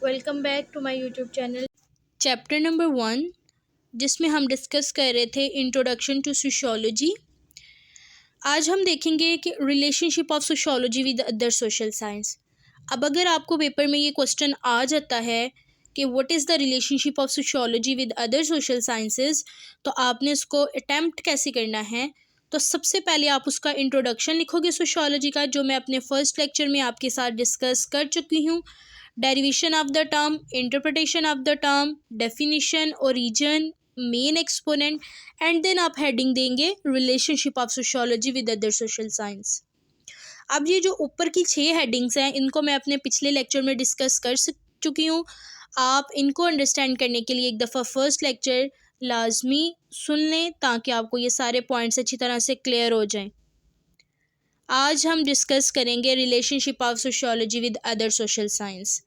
Welcome back to my YouTube channel. Chapter number 1 जिसमें हम discuss कर रहे थे इंट्रोडक्शन टू सोशियोलॉजी। आज हम देखेंगे कि relationship of sociology with other social science. अब अगर आपको पेपर में ये क्वेश्चन आ जाता है कि what is the relationship of sociology with other social sciences, तो आपने उसको अटैम्प्ट कैसे करना है। तो सबसे पहले आप उसका इंट्रोडक्शन लिखोगे सोशियोलॉजी का, जो मैं अपने फर्स्ट लेक्चर में आपके साथ डिस्कस कर चुकी हूँ। Derivation of the term, interpretation of the term, definition, origin, main exponent, and then आप हेडिंग देंगे relationship of sociology with other social science. अब ये जो ऊपर की 6 हेडिंग्स हैं, इनको मैं अपने पिछले लेक्चर में डिस्कस कर चुकी हूँ। आप इनको अंडरस्टैंड करने के लिए एक दफ़ा फर्स्ट लेक्चर लाजमी सुन लें ताकि आपको ये सारे पॉइंट्स अच्छी तरह से क्लियर हो जाएं। आज हम डिस्कस करेंगे relationship of sociology with other social science.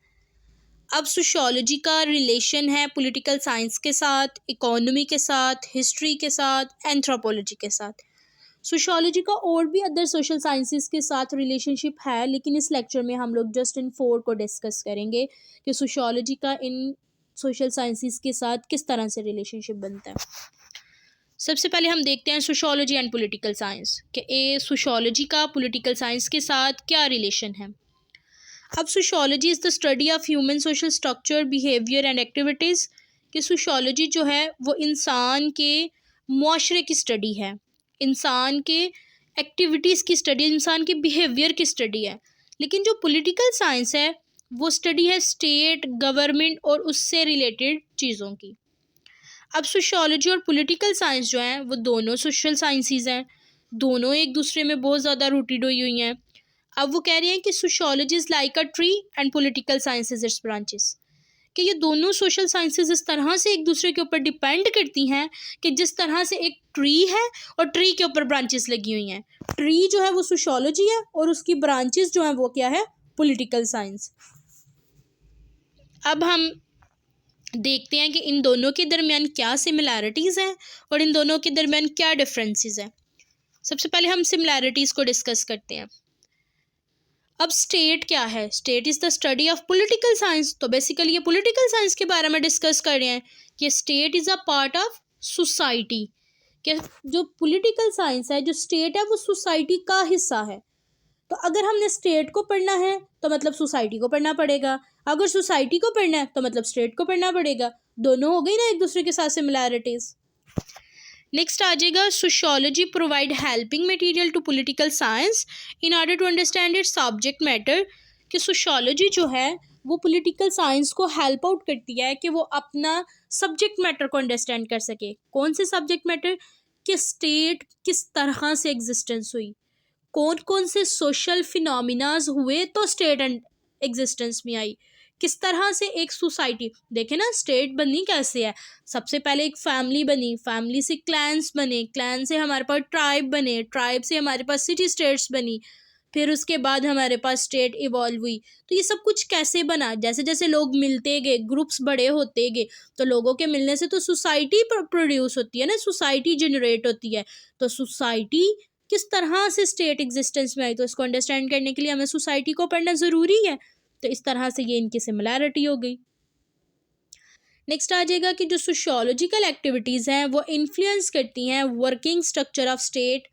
अब सोशियोलॉजी का रिलेशन है पॉलिटिकल साइंस के साथ, इकोनॉमी के साथ, हिस्ट्री के साथ, एंथ्रोपोलॉजी के साथ। सोशियोलॉजी का और भी अदर सोशल साइंसेस के साथ रिलेशनशिप है, लेकिन इस लेक्चर में हम लोग जस्ट इन 4 को डिस्कस करेंगे कि सोशियोलॉजी का इन सोशल साइंसेस के साथ किस तरह से रिलेशनशिप बनता है। सबसे पहले हम देखते हैं सोशियोलॉजी एंड पॉलिटिकल साइंस कि सोशियोलॉजी का पॉलिटिकल साइंस के साथ क्या रिलेशन है। अब sociology is the study of human social structure, behaviour and activities. कि सोशियोलॉजी जो है वो इंसान के मुआशरे की स्टडी है, इंसान के एक्टिविटीज़ की स्टडी, इंसान के बिहेवियर की स्टडी है। लेकिन जो पॉलिटिकल साइंस है वो स्टडी है स्टेट, गवर्नमेंट और उससे रिलेटेड चीज़ों की। अब सोशियोलॉजी और पॉलिटिकल साइंस जो हैं वो दोनों सोशल साइंसेस हैं, दोनों एक दूसरे में बहुत ज़्यादा रूटेड हुई हुई हैं। अब वो कह रहे हैं कि sociology is like a tree and political sciences it's branches. कि ये दोनों सोशल साइंसेस इस तरह से एक दूसरे के ऊपर डिपेंड करती हैं कि जिस तरह से एक ट्री है और ट्री के ऊपर ब्रांचेस लगी हुई हैं। ट्री जो है वो सोशियोलॉजी है और उसकी ब्रांचेस जो हैं वो क्या है, पॉलिटिकल साइंस। अब हम देखते हैं कि इन दोनों के दरमियान क्या सिमिलैरिटीज़ हैं और इन दोनों के दरमियान क्या डिफरेंसेस हैं। सबसे पहले हम सिमिलैरिटीज़ को डिस्कस करते हैं। अब स्टेट क्या है? State is the study of political science. तो बेसिकली ये पॉलिटिकल साइंस के बारे में डिस्कस कर रहे हैं कि state is a part of society. कि जो पॉलिटिकल साइंस है, जो स्टेट है, वो सोसाइटी का हिस्सा है। तो अगर हमने स्टेट को पढ़ना है तो मतलब सोसाइटी को पढ़ना पड़ेगा, अगर सोसाइटी को पढ़ना है तो मतलब स्टेट को पढ़ना पड़ेगा। दोनों हो गई ना एक दूसरे के साथ सिमिलैरिटीज़। नेक्स्ट आ जाएगा sociology provide helping material to political science in order to understand its subject matter. कि सोशियोलॉजी जो है वो पॉलिटिकल साइंस को हेल्प आउट करती है कि वो अपना सब्जेक्ट मैटर को अंडरस्टैंड कर सके। कौन से सब्जेक्ट मैटर? कि स्टेट किस तरह से एग्जिस्टेंस हुई, कौन कौन से सोशल फिनोमिनाज हुए तो स्टेट एग्जिस्टेंस में आई, किस तरह से एक सोसाइटी। देखे ना स्टेट बनी कैसे है। सबसे पहले एक फैमिली बनी, फैमिली से क्लैंस बने, क्लैन से हमारे पास ट्राइब बने, ट्राइब से हमारे पास सिटी स्टेट्स बनी, फिर उसके बाद हमारे पास स्टेट इवॉल्व हुई। तो ये सब कुछ कैसे बना? जैसे जैसे लोग मिलते गए, ग्रुप्स बड़े होते गए, तो लोगों के मिलने से तो सोसाइटी प्रोड्यूस होती है ना, सोसाइटी जनरेट होती है। तो सोसाइटी किस तरह से स्टेट एग्जिस्टेंस में आई, तो इसको अंडरस्टैंड करने के लिए हमें सोसाइटी को पढ़ना ज़रूरी है। तो इस तरह से ये इनकी सिमिलैरिटी हो गई। नेक्स्ट आ जाएगा कि जो सोशियोलॉजिकल एक्टिविटीज़ हैं वो इन्फ्लुएंस करती हैं वर्किंग स्ट्रक्चर ऑफ स्टेट।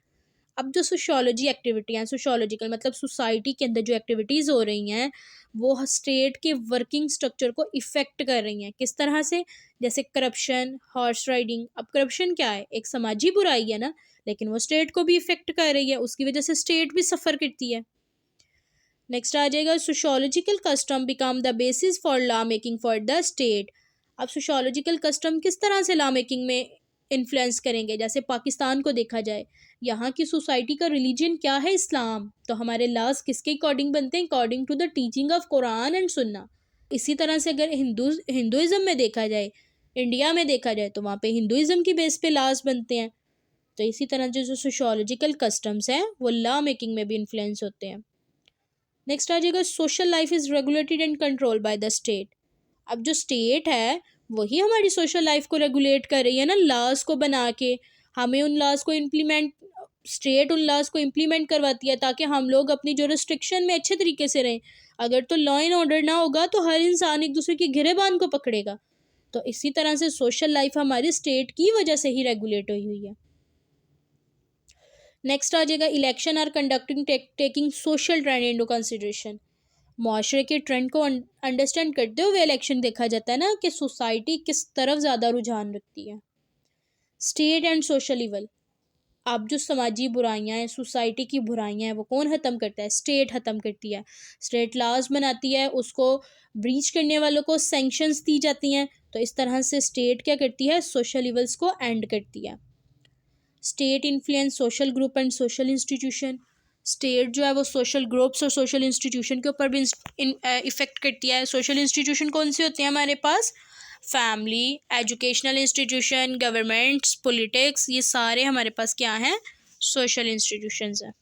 अब जो सोशियोलॉजी एक्टिविटी हैं, सोशियोलॉजिकल मतलब सोसाइटी के अंदर जो एक्टिविटीज़ हो रही हैं वो स्टेट के वर्किंग स्ट्रक्चर को इफ़ेक्ट कर रही हैं। किस तरह से? जैसे करप्शन, हॉर्स राइडिंग। अब करप्शन क्या है? एक समाजी बुराई है ना, लेकिन वो स्टेट को भी इफ़ेक्ट कर रही है, उसकी वजह से स्टेट भी सफ़र करती है। नेक्स्ट आ जाएगा sociological custom become the basis for law making for the state. अब सोशियोलॉजिकल कस्टम किस तरह से लॉ मेकिंग में इन्फ्लुएंस करेंगे। जैसे पाकिस्तान को देखा जाए, यहाँ की सोसाइटी का रिलीजन क्या है? इस्लाम। तो हमारे लॉज किसके अकॉर्डिंग बनते हैं? According to the teaching of Quran and Sunnah. इसी तरह से अगर हिंदुज़म में देखा जाए, इंडिया में देखा जाए, तो वहाँ पे हिंदुज़म की बेस पे लॉज बनते हैं। तो इसी तरह जो सोशियोलॉजिकल कस्टम्स हैं वो लॉ मेकिंग में भी इन्फ्लुएंस होते हैं। नेक्स्ट आ जाएगा social life is regulated and control by the state. अब जो स्टेट है वही हमारी सोशल लाइफ को रेगुलेट कर रही है ना, लॉज को बना के। हमें उन लॉज को इम्प्लीमेंट स्टेट उन लॉज को इम्प्लीमेंट करवाती है ताकि हम लोग अपनी जो रिस्ट्रिक्शन में अच्छे तरीके से रहें। अगर तो लॉ एंड ऑर्डर ना होगा तो हर इंसान एक दूसरे की गिरेबान को पकड़ेगा। तो इसी तरह से सोशल लाइफ हमारी स्टेट की वजह से ही रेगुलेट हुई है। नेक्स्ट आ जाएगा election are conducting taking social trend into consideration. माशरे के ट्रेंड को अंडरस्टैंड करते हुए इलेक्शन देखा जाता है ना कि सोसाइटी किस तरफ ज़्यादा रुझान रखती है। स्टेट एंड सोशल इवल, अब जो समाजी बुराइयां हैं, सोसाइटी की बुराइयां हैं, वो कौन ख़त्म करता है? स्टेट ख़त्म करती है। स्टेट लॉज बनाती है, उसको ब्रीच करने वालों को सैंक्शंस दी जाती हैं। तो इस तरह से स्टेट क्या करती है? सोशल इवल्स को एंड करती है। State influence social group and social institution, state जो है वो सोशल ग्रुप्स और सोशल इंस्टीट्यूशन के ऊपर भी इफ़ेक्ट करती है। सोशल इंस्टीट्यूशन कौन से होते हैं हमारे पास? Family, educational institution, governments, politics, ये सारे हमारे पास क्या हैं? सोशल इंस्टीट्यूशंस हैं।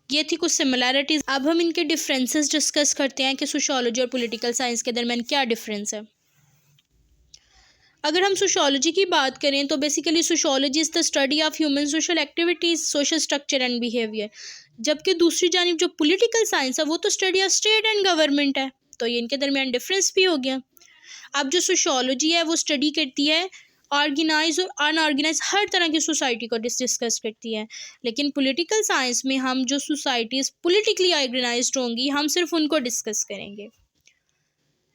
ये थी कुछ सिमिलैरिटीज़। अब हम इनके डिफरेंसेस डिस्कस करते हैं कि सोशियोलॉजी और पॉलिटिकल साइंस के दरमियान क्या डिफरेंस है। अगर हम सोशियोलॉजी की बात करें तो basically sociology is the study of human social activities, social structure and behaviour. जबकि दूसरी जानिब जो पॉलिटिकल साइंस है वो तो study of state and government है। तो ये इनके दरमियान डिफरेंस भी हो गया। अब जो सोशियोलॉजी है वो स्टडी करती है ऑर्गेनाइज और अनऑर्गेनाइज हर तरह की सोसाइटी को डिस्कस करती है। लेकिन पॉलिटिकल साइंस में हम जो सोसाइटीज़ पॉलिटिकली ऑर्गेनाइज्ड होंगी हम सिर्फ उनको डिस्कस करेंगे।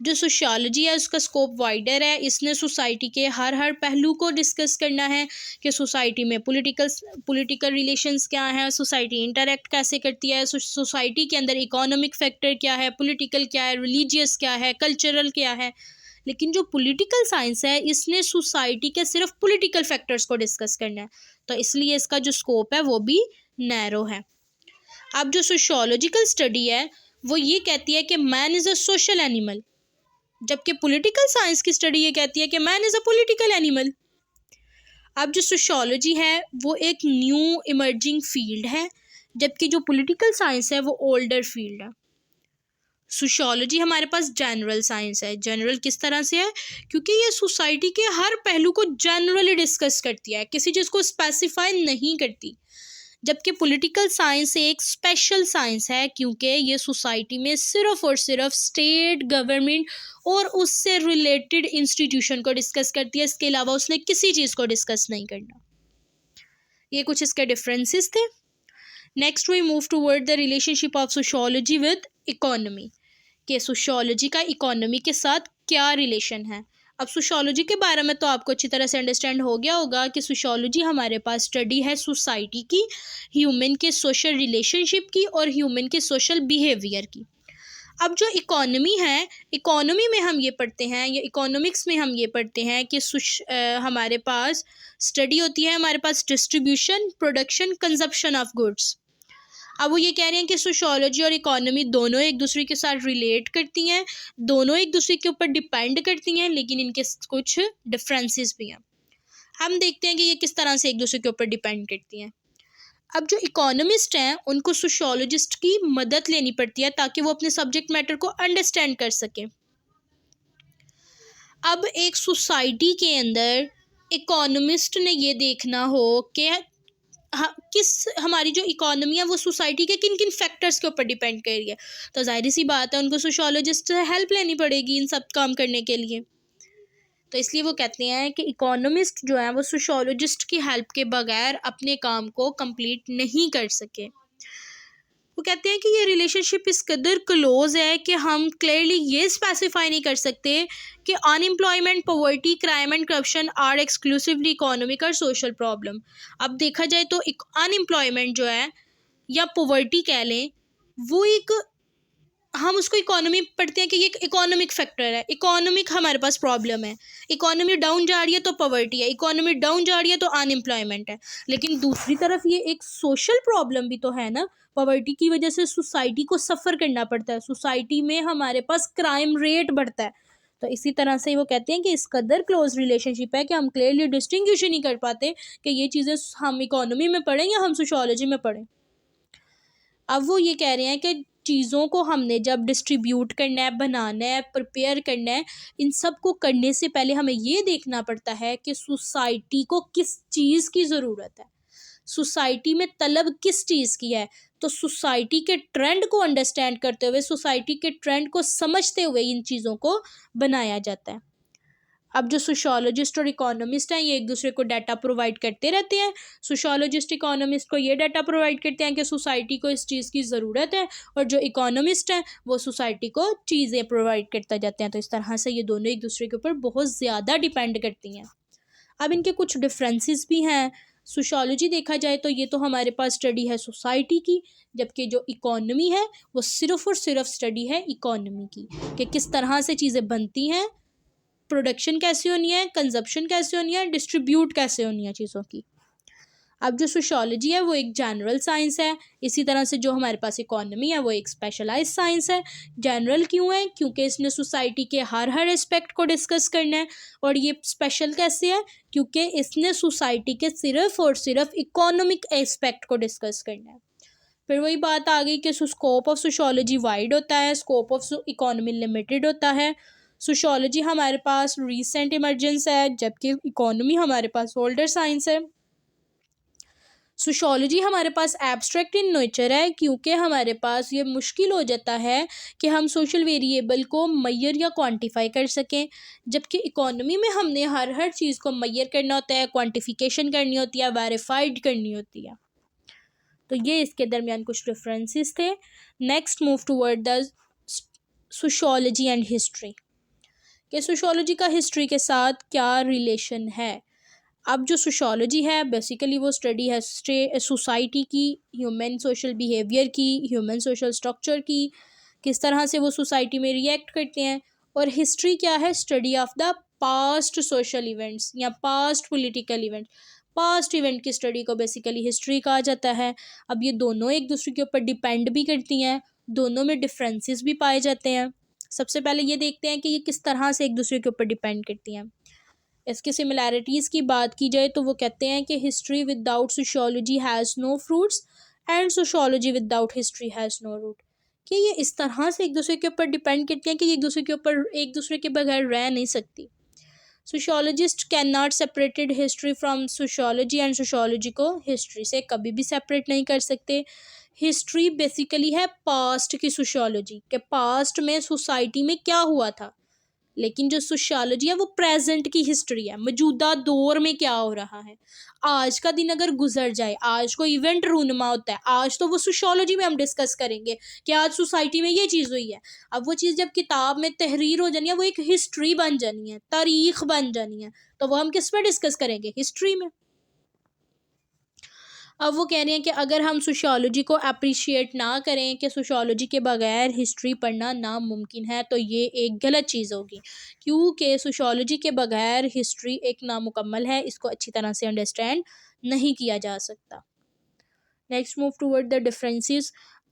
जो सोशियोलॉजी है उसका स्कोप वाइडर है, इसने सोसाइटी के हर पहलू को डिस्कस करना है कि सोसाइटी में पॉलिटिकल रिलेशंस क्या हैं, सोसाइटी इंटरेक्ट कैसे करती है, सोसाइटी के अंदर इकोनॉमिक फैक्टर क्या है, पॉलिटिकल क्या है, रिलीजियस क्या है, कल्चरल क्या है। लेकिन जो पॉलिटिकल साइंस है इसने सोसाइटी के सिर्फ पॉलिटिकल फैक्टर्स को डिस्कस करना है, तो इसलिए इसका जो स्कोप है वो भी नैरो है। अब जो सोशियोलॉजिकल स्टडी है वो ये कहती है कि man is a social animal, जबकि पॉलिटिकल साइंस की स्टडी ये कहती है कि man is a political animal. अब जो सोशियोलॉजी है वो एक न्यू इमर्जिंग फील्ड है, जबकि जो पॉलिटिकल साइंस है वो ओल्डर फील्ड है। सोशियोलॉजी हमारे पास जनरल साइंस है। जनरल किस तरह से है? क्योंकि ये सोसाइटी के हर पहलू को जनरली डिस्कस करती है, किसी चीज़ को स्पेसिफाई नहीं करती। जबकि पॉलिटिकल साइंस एक स्पेशल साइंस है क्योंकि ये सोसाइटी में सिर्फ और सिर्फ स्टेट, गवर्नमेंट और उससे रिलेटेड इंस्टीट्यूशन को डिस्कस करती है। इसके अलावा उसने किसी चीज़ को डिस्कस नहीं करना। ये कुछ इसके डिफरेंसेस थे। Next we move toward the relationship of sociology with economy, कि सोशियोलॉजी का इकोनॉमी के साथ क्या रिलेशन है। अब सोशियोलॉजी के बारे में तो आपको अच्छी तरह से अंडरस्टैंड हो गया होगा कि सोशियोलॉजी हमारे पास स्टडी है सोसाइटी की, ह्यूमन के सोशल रिलेशनशिप की और ह्यूमन के सोशल बिहेवियर की। अब जो इकोनॉमी है, इकोनॉमी में हम ये पढ़ते हैं या इकोनॉमिक्स में हम ये पढ़ते हैं कि हमारे पास स्टडी होती है, हमारे पास distribution, production, consumption of goods. अब वो ये कह रहे हैं कि सोशियोलॉजी और इकोनॉमी दोनों एक दूसरे के साथ रिलेट करती हैं, दोनों एक दूसरे के ऊपर डिपेंड करती हैं, लेकिन इनके कुछ डिफरेंसेस भी हैं। हम देखते हैं कि ये किस तरह से एक दूसरे के ऊपर डिपेंड करती हैं। अब जो इकोनॉमिस्ट हैं उनको सोशियोलॉजिस्ट की मदद लेनी पड़ती है ताकि वो अपने सब्जेक्ट मैटर को अंडरस्टैंड कर सकें। अब एक सोसाइटी के अंदर इकोनॉमिस्ट ने ये देखना हो कि हमारी जो इकोनॉमी है वो सोसाइटी के किन किन फैक्टर्स के ऊपर डिपेंड कर रही है, तो जाहिर सी बात है उनको सोशियोलॉजिस्ट से हेल्प लेनी पड़ेगी इन सब काम करने के लिए। तो इसलिए वो कहते हैं कि इकोनॉमिस्ट जो है वो सोशियोलॉजिस्ट की हेल्प के बगैर अपने काम को कंप्लीट नहीं कर सके। वो कहते हैं कि ये रिलेशनशिप इस कदर क्लोज है कि हम क्लियरली ये स्पेसिफाई नहीं कर सकते कि unemployment, poverty, crime and corruption are exclusively economic और सोशल प्रॉब्लम। अब देखा जाए तो अनएम्प्लॉयमेंट जो है या पॉवर्टी कह लें, वो एक हम उसको इकोनॉमी पढ़ते हैं कि ये एक इकोनॉमिक फैक्टर है, इकोनॉमिक हमारे पास प्रॉब्लम है। इकोनॉमी डाउन जा रही है तो पॉवर्टी है, इकोनॉमी डाउन जा रही है तो अनएम्प्लॉयमेंट है। लेकिन दूसरी तरफ ये एक सोशल प्रॉब्लम भी तो है ना। पॉवर्टी की वजह से सोसाइटी को सफ़र करना पड़ता है, सोसाइटी में हमारे पास क्राइम रेट बढ़ता है। तो इसी तरह से वो कहते हैं कि इस कदर क्लोज रिलेशनशिप है कि हम क्लियरली डिस्टिंग्विश ही नहीं कर पाते कि ये चीज़ें हम इकोनॉमी में पढ़ें या हम सोशियोलॉजी में पढ़ें। अब वो ये कह रहे हैं कि चीज़ों को हमने जब डिस्ट्रीब्यूट करना है, बनाना है, प्रिपेयर करना है, इन सब को करने से पहले हमें ये देखना पड़ता है कि सोसाइटी को किस चीज़ की ज़रूरत है। सोसाइटी में तलब किस चीज़ की है। तो सोसाइटी के ट्रेंड को अंडरस्टैंड करते हुए, सोसाइटी के ट्रेंड को समझते हुए इन चीज़ों को बनाया जाता है। अब जो सोशियोलॉजिस्ट और इकोनॉमिस्ट हैं ये एक दूसरे को डाटा प्रोवाइड करते रहते हैं। सोशियोलॉजिस्ट इकोनॉमिस्ट को ये डाटा प्रोवाइड करते हैं कि सोसाइटी को इस चीज़ की ज़रूरत है, और जो इकोनॉमिस्ट हैं वो सोसाइटी को चीज़ें प्रोवाइड करते जाते हैं। तो इस तरह से ये दोनों एक दूसरे के ऊपर बहुत ज़्यादा डिपेंड करती हैं। अब इनके कुछ डिफरेंसेस भी हैं। सोशियोलॉजी देखा जाए तो ये तो हमारे पास स्टडी है सोसाइटी की, जबकि जो इकोनॉमी है वो सिर्फ़ और सिर्फ स्टडी है इकोनॉमी की, कि किस तरह से चीज़ें बनती हैं, प्रोडक्शन कैसे होनी है, कंजप्शन कैसे होनी है, डिस्ट्रीब्यूट कैसे होनी है चीज़ों की। अब जो सोशियोलॉजी है वो एक जनरल साइंस है, इसी तरह से जो हमारे पास इकोनॉमी है वो एक स्पेशलाइज्ड साइंस है। जनरल क्यों है? क्योंकि इसने सोसाइटी के हर एस्पेक्ट को डिस्कस करना है। और ये स्पेशल कैसे है? क्योंकि इसने सोसाइटी के सिर्फ और सिर्फ इकोनॉमिक एस्पेक्ट को डिस्कस करना है। फिर वही बात आ गई कि स्कोप ऑफ सोशियोलॉजी वाइड होता है, स्कोप ऑफ इकोनॉमी लिमिटेड होता है। सोशियोलॉजी हमारे पास रीसेंट इमर्जेंस है, जबकि इकोनॉमी हमारे पास ओल्डर साइंस है। सोशियोलॉजी हमारे पास एब्स्ट्रैक्ट इन नेचर है, क्योंकि हमारे पास ये मुश्किल हो जाता है कि हम सोशल वेरिएबल को मैयर या क्वांटिफाई कर सकें, जबकि इकोनॉमी में हमने हर चीज़ को मैयर करना होता है, क्वांटिफिकेशन करनी होती है, वेरीफाइड करनी होती है। तो ये इसके दरमियान कुछ डिफरेंसेस थे। Next move toward the sociology and history, कि सोशियोलॉजी का हिस्ट्री के साथ क्या रिलेशन है। अब जो सोशियोलॉजी है बेसिकली वो स्टडी है सोसाइटी की, ह्यूमन सोशल बिहेवियर की, ह्यूमन सोशल स्ट्रक्चर की, किस तरह से वो सोसाइटी में रिएक्ट करते हैं। और हिस्ट्री क्या है? Study of the past social events या past political events. Past event की स्टडी को बेसिकली हिस्ट्री कहा जाता है। अब ये दोनों एक दूसरे के ऊपर डिपेंड भी करती हैं, दोनों में डिफरेंसेस भी पाए जाते हैं। सबसे पहले ये देखते हैं कि ये किस तरह से एक दूसरे के ऊपर डिपेंड करती हैं। इसकी सिमिलैरिटीज़ की बात की जाए तो वो कहते हैं कि history without sociology has no fruits and sociology without history has no root, कि ये इस तरह से एक दूसरे के ऊपर डिपेंड करते हैं कि एक दूसरे के ऊपर एक दूसरे के बगैर रह नहीं सकती। Sociologist can not separated history from sociology, and sociology को हिस्ट्री से कभी भी सेपरेट नहीं कर सकते। हिस्ट्री बेसिकली है पास्ट की सोशियोलॉजी, के पास्ट में सोसाइटी में क्या हुआ था, लेकिन जो सोशियोलॉजी है वो प्रेजेंट की हिस्ट्री है, मौजूदा दौर में क्या हो रहा है। आज का दिन अगर गुजर जाए, आज को इवेंट रूनमा होता है, आज तो वो सोशियोलॉजी में हम डिस्कस करेंगे कि आज सोसाइटी में ये चीज़ हुई है। अब वो चीज़ जब किताब में तहरीर हो जानी है, वो एक हिस्ट्री बन जानी है, तारीख बन जानी है, तो वो हम किस पर डिस्कस करेंगे? हिस्ट्री में। अब वो कह रहे हैं कि अगर हम सोशियोलॉजी को अप्रिशिएट ना करें, कि सोशियोलॉजी के बगैर हिस्ट्री पढ़ना नामुमकिन है, तो ये एक गलत चीज़ होगी, क्योंकि सोशियोलॉजी के बगैर हिस्ट्री एक नामुकम्मल है, इसको अच्छी तरह से अंडरस्टैंड नहीं किया जा सकता। Next move toward the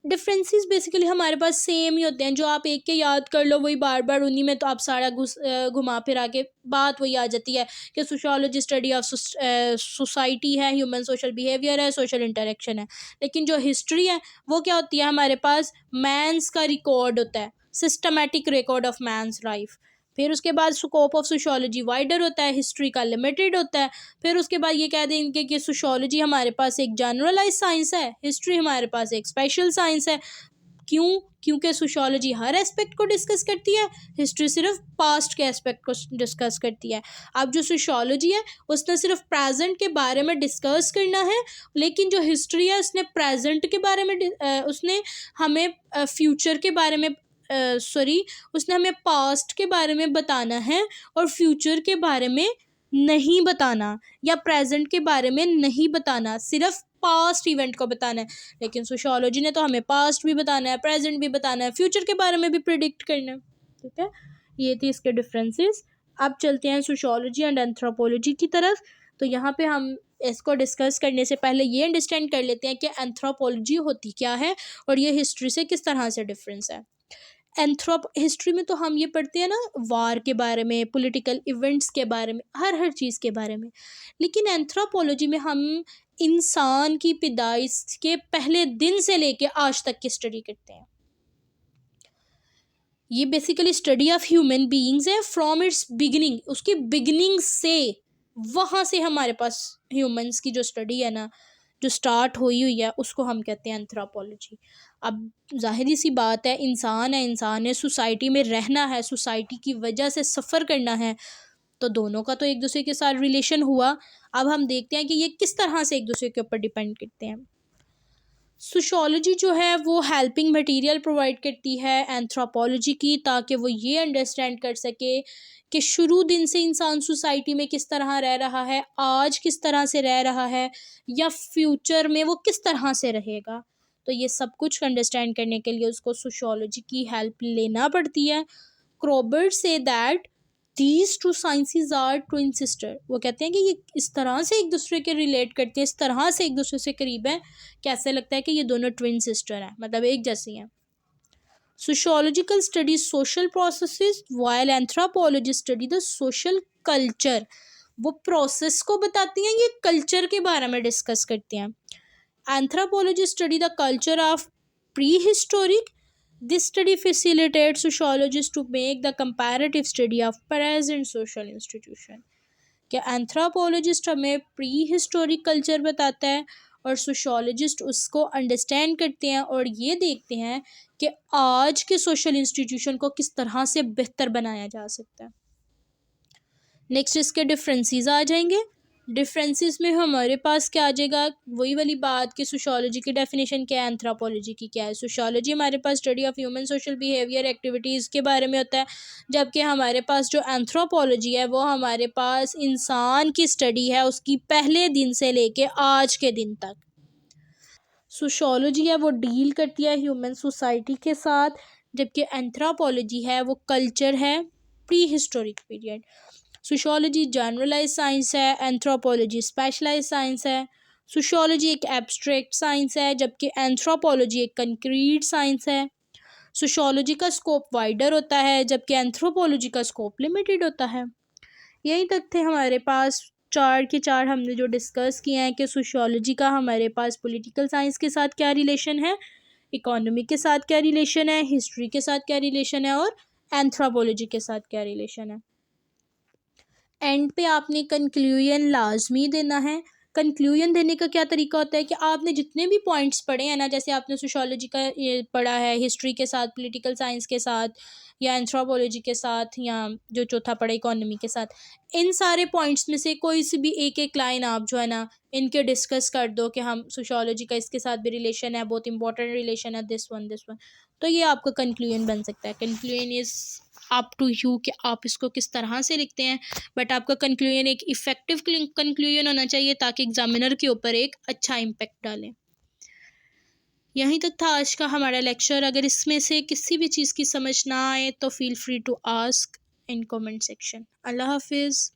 differences basically हमारे पास सेम ही होते हैं, जो आप एक के याद कर लो वही बार बार उन्हीं में तो आप सारा घुमा फिरा के बात वही आ जाती है कि सोशियोलॉजी स्टडी ऑफ सोसाइटी है, ह्यूमन सोशल बिहेवियर है, सोशल इंटरेक्शन है। लेकिन जो हिस्ट्री है वो क्या होती है? हमारे पास मैंस का रिकॉर्ड होता है, systematic record of man's life. फिर उसके बाद स्कोप ऑफ सोशियोलॉजी वाइडर होता है, हिस्ट्री का लिमिटेड होता है। फिर उसके बाद ये कह देंगे कि सोशियोलॉजी हमारे पास एक जनरलाइज साइंस है, हिस्ट्री हमारे पास एक स्पेशल साइंस है। क्यों? क्योंकि सोशियोलॉजी हर एस्पेक्ट को डिस्कस करती है, हिस्ट्री सिर्फ पास्ट के एस्पेक्ट को डिस्कस करती है। अब जो सोशियोलॉजी है उसने सिर्फ प्रेजेंट के बारे में डिस्कस करना है, लेकिन जो हिस्ट्री है उसने प्रेजेंट के बारे में उसने हमें फ्यूचर के बारे में उसने हमें पास्ट के बारे में बताना है और फ्यूचर के बारे में नहीं बताना, या प्रेजेंट के बारे में नहीं बताना, सिर्फ पास्ट इवेंट को बताना है। लेकिन सोशियोलॉजी ने तो हमें पास्ट भी बताना है, प्रेजेंट भी बताना है, फ्यूचर के बारे में भी प्रिडिक्ट करना है। ठीक है, ये थी इसके डिफरेंसेस। अब चलते हैं सोशियोलॉजी एंड एंथ्रोपोलॉजी की तरफ। तो यहाँ पे हम इसको डिस्कस करने से पहले ये अंडरस्टैंड कर लेते हैं कि एंथ्रोपोलॉजी होती क्या है और ये हिस्ट्री से किस तरह से डिफरेंस है। हिस्ट्री में तो हम ये पढ़ते हैं ना, वार के बारे में, पॉलिटिकल इवेंट्स के बारे में, हर चीज़ के बारे में। लेकिन एंथ्रोपोलॉजी में हम इंसान की पैदाइश के पहले दिन से लेके आज तक की स्टडी करते हैं। ये basically study of human beings है फ्रॉम इट्स बिगिनिंग, उसकी बिगिनिंग से, वहाँ से हमारे पास ह्यूमंस की जो स्टडी है ना, जो स्टार्ट हुई हुई है उसको हम कहते हैं एंथ्रोपोलॉजी। अब ज़ाहिरी सी बात है, इंसान ने सोसाइटी में रहना है, सोसाइटी की वजह से सफ़र करना है, तो दोनों का तो एक दूसरे के साथ रिलेशन हुआ। अब हम देखते हैं कि ये किस तरह से एक दूसरे के ऊपर डिपेंड करते हैं। सोशियोलॉजी जो है वो हेल्पिंग मटेरियल प्रोवाइड करती है एंथ्रोपोलॉजी की, ताकि वो ये अंडरस्टैंड कर सके कि शुरू दिन से इंसान सोसाइटी में किस तरह रह रहा है, आज किस तरह से रह रहा है, या फ्यूचर में वो किस तरह से रहेगा। तो ये सब कुछ अंडरस्टैंड करने के लिए उसको सोशियोलॉजी की हेल्प लेना पड़ती है। Kroeber says that these two sciences are twin sister. वो कहते हैं कि ये इस तरह से एक दूसरे के रिलेट करते हैं, इस तरह से एक दूसरे से करीब है, कैसे लगता है कि ये दोनों ट्विन सिस्टर हैं, मतलब एक जैसी हैं। Sociological study social processes while anthropology study the social culture. वो प्रोसेस को बताती हैं, ये कल्चर के बारे में डिस्कस करती हैं। Anthropology study the culture of pre historic. This study facilitates sociologists to make the comparative study of present social institution। क्या एंथ्रोपोलॉजिस्ट हमें प्री हिस्टोरिक कल्चर बताता है और सोशोलॉजिस्ट उसको अंडरस्टैंड करते हैं और ये देखते हैं कि आज के सोशल इंस्टीट्यूशन को किस तरह से बेहतर बनाया जा सकता है। नेक्स्ट इसके डिफरेंसेस आ जाएंगे। डिफरेंसेस में हमारे पास क्या आ जाएगा, वही वाली बात कि सोशियोलॉजी की डेफिनेशन क्या है, एंथ्रोपोलॉजी की क्या है। सोशियोलॉजी हमारे पास study of human social behaviour activities के बारे में होता है, जबकि हमारे पास जो एंथ्रोपोलॉजी है वो हमारे पास इंसान की स्टडी है, उसकी पहले दिन से लेके आज के दिन तक। सोशियोलॉजी है वो डील करती है ह्यूमन सोसाइटी के साथ, जबकि एंथ्रोपोलॉजी है वो कल्चर है, prehistoric period. Sociology generalize science है, एंथ्रोपोलॉजी स्पेशलाइज साइंस है। सोशियोलॉजी एक एब्स्ट्रैक्ट साइंस है, जबकि एंथ्रोपोलॉजी एक कंक्रीट साइंस है। सोशियोलॉजी का स्कोप वाइडर होता है, जबकि एंथ्रोपोलॉजी का स्कोप लिमिटेड होता है। यहीं तक थे हमारे पास चार के चार हमने जो डिस्कस किए हैं कि सोशियोलॉजी का हमारे पास पॉलिटिकल साइंस के साथ क्या रिलेशन है, इकोनॉमी के साथ क्या रिलेशन है, हिस्ट्री के साथ क्या रिलेशन है, और एंथ्रोपोलॉजी के साथ क्या रिलेशन है। एंड पे आपने कंक्लूजन लाजमी देना है। कंक्लूजन देने का क्या तरीका होता है कि आपने जितने भी पॉइंट्स पढ़े हैं ना, जैसे आपने सोशियोलॉजी का ये पढ़ा है हिस्ट्री के साथ, पॉलिटिकल साइंस के साथ, या एंथ्रोपोलॉजी के साथ, या जो चौथा पढ़ा इकोनॉमी के साथ, इन सारे पॉइंट्स में से कोई सी भी एक एक लाइन आप जो है ना इनके डिस्कस कर दो कि हम सोशियोलॉजी का इसके साथ भी रिलेशन है, बहुत इंपॉर्टेंट रिलेशन है, दिस वन, तो ये आपका कंक्लूजन बन सकता है। Conclusion is up to you कि आप इसको किस तरह से लिखते हैं, बट आपका कंक्लूजन एक इफ़ेक्टिव कंक्लूजन होना चाहिए ताकि एग्जामिनर के ऊपर एक अच्छा इम्पेक्ट डालें। यहीं तक था आज का हमारा लेक्चर। अगर इसमें से किसी भी चीज़ की समझ ना आए तो feel free to ask in comment section. अल्लाह हाफिज़।